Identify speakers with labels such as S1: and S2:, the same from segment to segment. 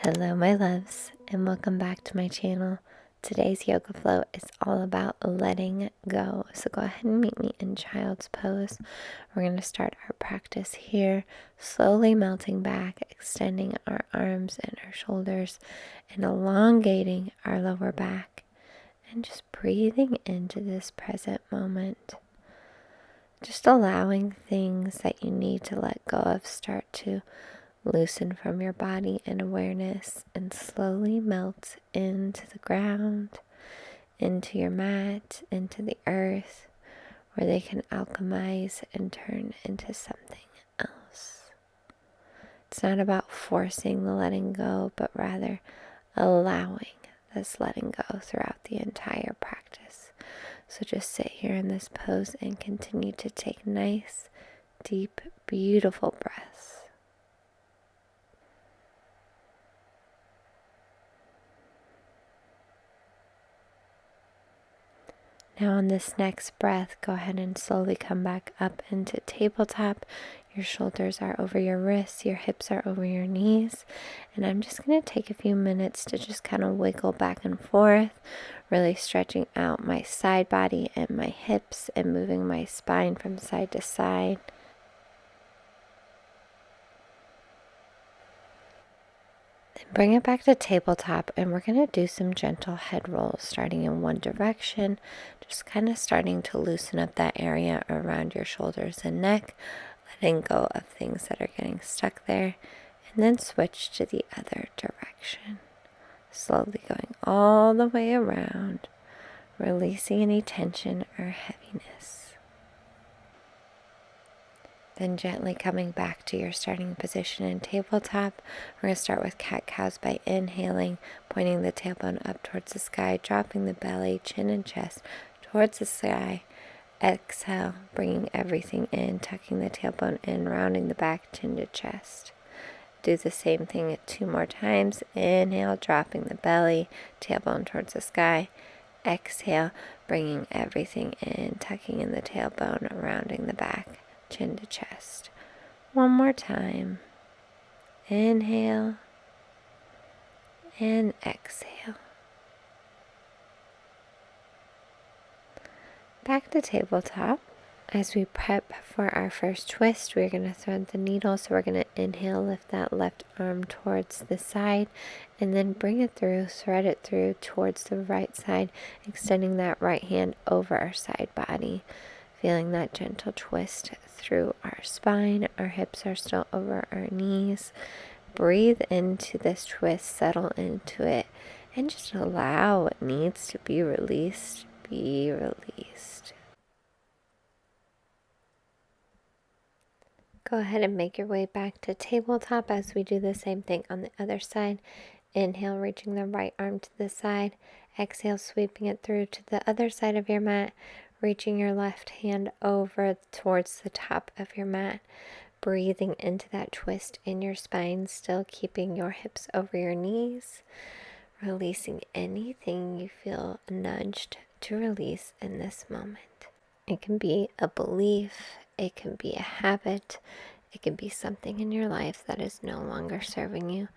S1: Hello my loves, and welcome back to my channel. Today's yoga flow is all about letting go. So go ahead and meet me in child's pose. We're going to start our practice here, slowly melting back, extending our arms and our shoulders, and elongating our lower back, and just breathing into this present moment. Just allowing things that you need to let go of start to loosen from your body and awareness and slowly melt into the ground, into your mat, into the earth, where they can alchemize and turn into something else. It's not about forcing the letting go, but rather allowing this letting go throughout the entire practice. So just sit here in this pose and continue to take nice, deep, beautiful breaths. Now on this next breath, go ahead and slowly come back up into tabletop. Your shoulders are over your wrists, your hips are over your knees. And I'm just going to take a few minutes to just kind of wiggle back and forth, really stretching out my side body and my hips and moving my spine from side to side. Bring it back to tabletop, and we're going to do some gentle head rolls starting in one direction, just kind of starting to loosen up that area around your shoulders and neck, letting go of things that are getting stuck there, and then switch to the other direction, slowly going all the way around, releasing any tension or heaviness. Then gently coming back to your starting position in tabletop. We're going to start with cat-cows by inhaling, pointing the tailbone up towards the sky, dropping the belly, chin and chest towards the sky. Exhale, bringing everything in, tucking the tailbone in, rounding the back, chin to chest. Do the same thing 2 more times. Inhale, dropping the belly, tailbone towards the sky. Exhale, bringing everything in, tucking in the tailbone, rounding the back, chin to chest. One more time. Inhale and exhale. Back to tabletop. As we prep for our first twist, we're going to thread the needle. So we're going to inhale, lift that left arm towards the side, and then bring it through, thread it through towards the right side, extending that right hand over our side body. Feeling that gentle twist through our spine. Our hips are still over our knees. Breathe into this twist, settle into it, and just allow what needs to be released, be released. Go ahead and make your way back to tabletop as we do the same thing on the other side. Inhale, reaching the right arm to the side. Exhale, sweeping it through to the other side of your mat. Reaching your left hand over towards the top of your mat, breathing into that twist in your spine, still keeping your hips over your knees, releasing anything you feel nudged to release in this moment. It can be a belief, it can be a habit, it can be something in your life that is no longer serving you.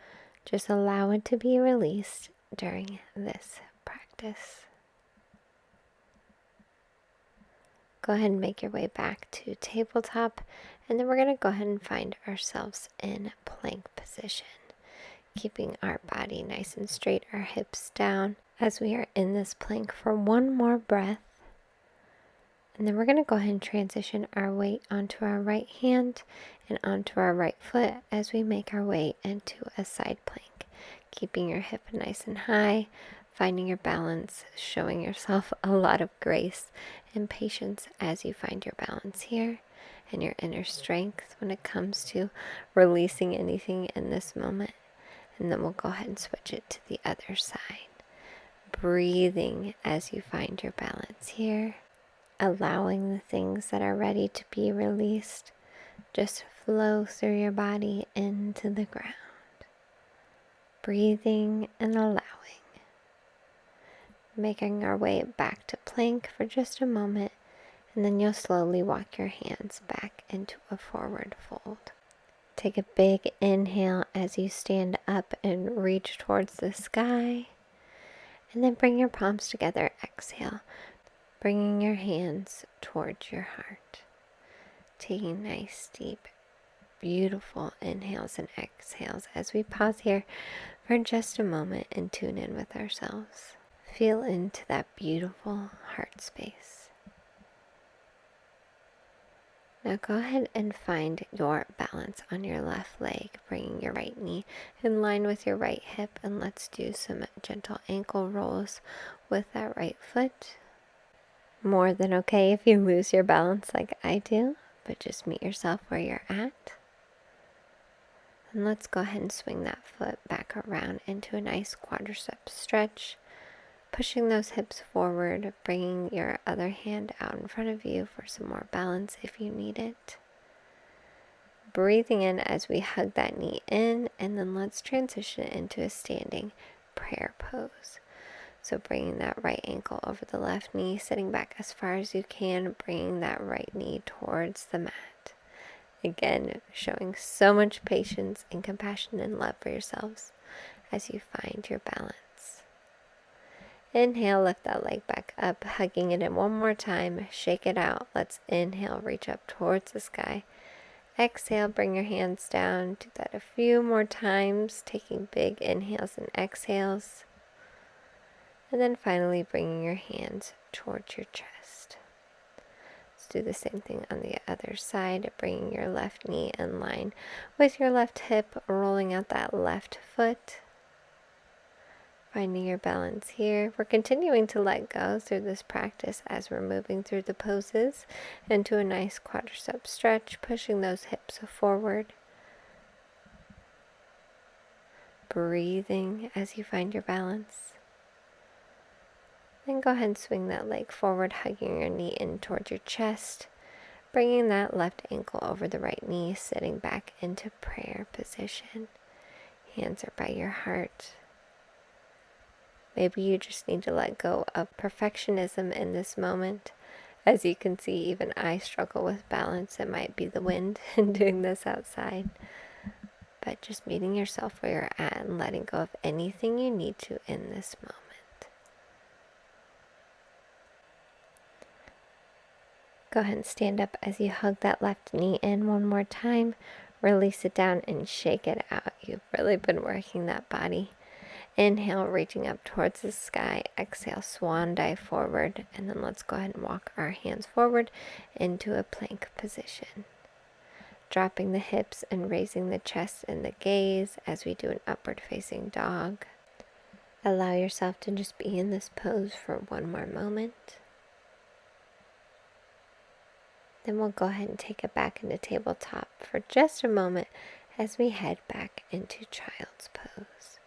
S1: Just allow it to be released during this practice. Go ahead and make your way back to tabletop, and then we're going to go ahead and find ourselves in plank position, keeping our body nice and straight, our hips down as we are in this plank for one more breath. And then we're going to go ahead and transition our weight onto our right hand and onto our right foot as we make our way into a side plank, keeping your hip nice and high, finding your balance, showing yourself a lot of grace and patience as you find your balance here and your inner strength when it comes to releasing anything in this moment. And then we'll go ahead and switch it to the other side. Breathing as you find your balance here, allowing the things that are ready to be released just flow through your body into the ground. Breathing and allowing. Making our way back to plank for just a moment, and then you'll slowly walk your hands back into a forward fold. Take a big inhale as you stand up and reach towards the sky. And then bring your palms together. Exhale, bringing your hands towards your heart. Taking nice, deep, beautiful inhales and exhales as we pause here for just a moment and tune in with ourselves. Feel into that beautiful heart space. Now go ahead and find your balance on your left leg, bringing your right knee in line with your right hip, and let's do some gentle ankle rolls with that right foot. More than okay if you lose your balance like I do, but just meet yourself where you're at. And let's go ahead and swing that foot back around into a nice quadricep stretch, pushing those hips forward, bringing your other hand out in front of you for some more balance if you need it. Breathing in as we hug that knee in, and then let's transition into a standing prayer pose. So bringing that right ankle over the left knee, sitting back as far as you can, bringing that right knee towards the mat. Again, showing so much patience and compassion and love for yourselves as you find your balance. Inhale, lift that leg back up, hugging it in one more time. Shake it out. Let's inhale, reach up towards the sky. Exhale, bring your hands down. Do that a few more times, taking big inhales and exhales. And then finally, bringing your hands towards your chest. Let's do the same thing on the other side, bringing your left knee in line with your left hip, rolling out that left foot. Finding your balance here. We're continuing to let go through this practice as we're moving through the poses into a nice quadricep stretch, pushing those hips forward. Breathing as you find your balance. Then go ahead and swing that leg forward, hugging your knee in towards your chest, bringing that left ankle over the right knee, sitting back into prayer position. Hands are by your heart. Maybe you just need to let go of perfectionism in this moment. As you can see, even I struggle with balance. It might be the wind and doing this outside. But just meeting yourself where you're at and letting go of anything you need to in this moment. Go ahead and stand up as you hug that left knee in one more time. Release it down and shake it out. You've really been working that body. Inhale, reaching up towards the sky. Exhale, swan dive forward. And then let's go ahead and walk our hands forward into a plank position. Dropping the hips and raising the chest and the gaze as we do an upward facing dog. Allow yourself to just be in this pose for one more moment. Then we'll go ahead and take it back into tabletop for just a moment as we head back into child's pose.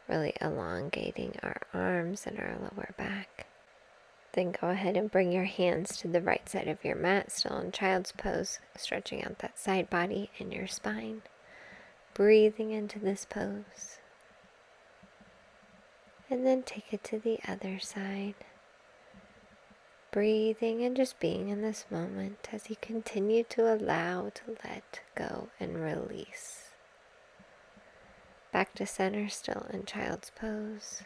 S1: Really elongating our arms and our lower back. Then go ahead and bring your hands to the right side of your mat, still in child's pose, stretching out that side body and your spine. Breathing into this pose. And then take it to the other side. Breathing and just being in this moment as you continue to allow to let go and release. Back to center, still in child's pose.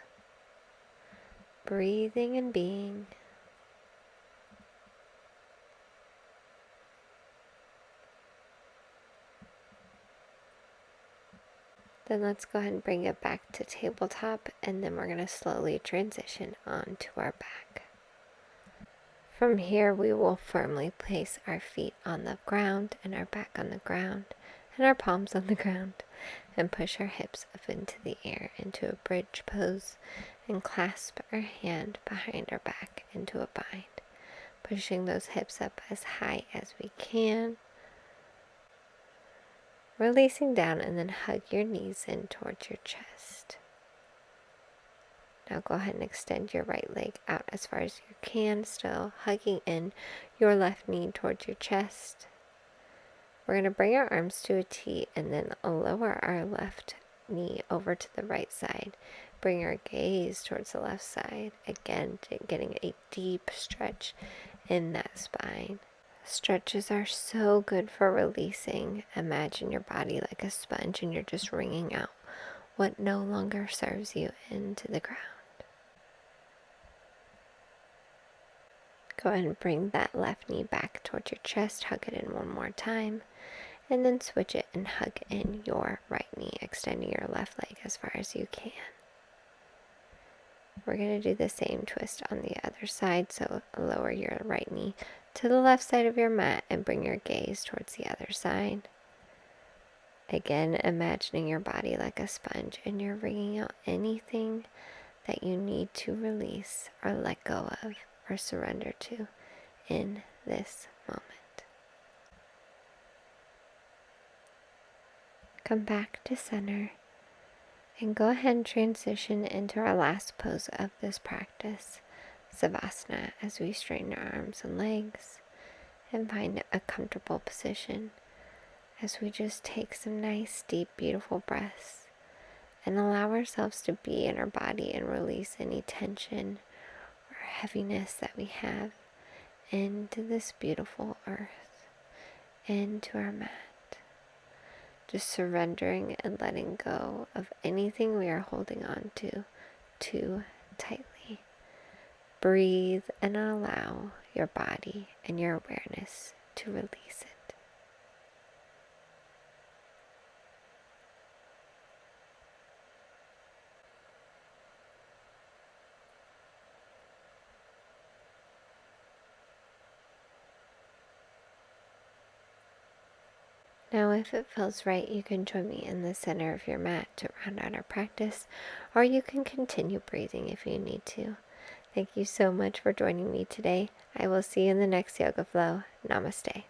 S1: Breathing and being. Then let's go ahead and bring it back to tabletop, and then we're going to slowly transition onto our back. From here, we will firmly place our feet on the ground and our back on the ground and our palms on the ground, and push our hips up into the air into a bridge pose and clasp our hand behind our back into a bind, pushing those hips up as high as we can, releasing down, and then hug your knees in towards your chest. Now go ahead and extend your right leg out as far as you can, still hugging in your left knee towards your chest. We're going to bring our arms to a T and then lower our left knee over to the right side. Bring our gaze towards the left side. Again, getting a deep stretch in that spine. Stretches are so good for releasing. Imagine your body like a sponge and you're just wringing out what no longer serves you into the ground. Go ahead and bring that left knee back towards your chest. Hug it in one more time. And then switch it and hug in your right knee, extending your left leg as far as you can. We're going to do the same twist on the other side. So lower your right knee to the left side of your mat and bring your gaze towards the other side. Again, imagining your body like a sponge and you're wringing out anything that you need to release or let go of or surrender to in this moment. Come back to center and go ahead and transition into our last pose of this practice, Savasana, as we straighten our arms and legs and find a comfortable position as we just take some nice, deep, beautiful breaths and allow ourselves to be in our body and release any tension or heaviness that we have into this beautiful earth, into our mat. Just surrendering and letting go of anything we are holding on to too tightly. Breathe and allow your body and your awareness to release it. Now, if it feels right, you can join me in the center of your mat to round out our practice, or you can continue breathing if you need to. Thank you so much for joining me today. I will see you in the next Yoga Flow. Namaste.